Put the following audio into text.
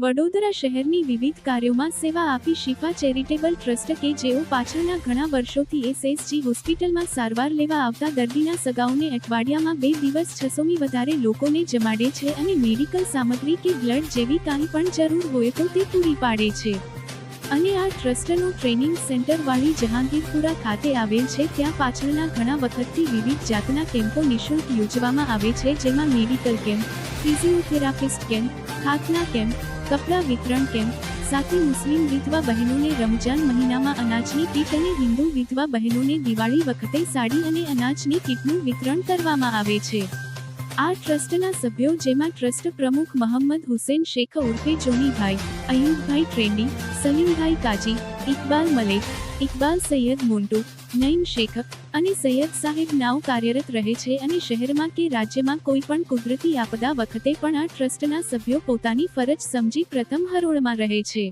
વડોદરા શહેરની વિવિધ કાર્યોમાં સેવા આપી શિફા ચેરિટેબલ ટ્રસ્ટ કે જેઓ પાછળના ઘણા વર્ષોથી એસએસજી હોસ્પિટલમાં સારવાર લેવા આવતા દર્દીના સગાઓને અઠવાડિયામાં 2 દિવસ 600થી વધારે લોકોને જમાડે છે અને મેડિકલ સામગ્રી કે બ્લડ જેવી કાંઈ પણ જરૂર હોય તો તે પૂરી પાડે છે। અને આ ટ્રસ્ટનું ટ્રેનિંગ સેન્ટર વાળી જહાંગીરપુરા ખાતે આવેલ છે। ત્યાં પાછળના ઘણા વખતથી વિવિધ જાતના કેમ્પો નિઃશુલ્ક યોજવામાં આવે છે, જેમાં મેડિકલ કેમ્પ, ફિઝિયોથેરાપિસ્ટ કેમ્પ, હાથના કેમ્પ, કપડાં વિતરણ કેમ્પ, સાથે મુસ્લિમ વિધવા બહેનોને રમજાન મહિનામાં અનાજની કીટ અને હિન્દુ વિધવા બહેનોને દિવાળી વખતે સાડી અને અનાજની કીટનું વિતરણ કરવામાં આવે છે। આ ટ્રસ્ટના સભ્યો, જેમાં ટ્રસ્ટ પ્રમુખ મોહમ્મદ હુસેન શેખ ઉર્ફે જોનીભાઈ, અયુબભાઈ ટ્રેન્ડી, સલીમભાઈ કાજી, ઇકબાલ મલેક, ઇકબાલ સૈયદ મોન્ટુ, નઈમ શેખ અને સૈયદ સાહેબ નાવ કાર્યરત રહે છે અને શહેરમાં કે રાજ્યમાં કોઈ પણ કુદરતી આપદા વખતે પણ આ ટ્રસ્ટના સભ્યો પોતાની ફરજ સમજી પ્રથમ હરોળમાં રહે છે।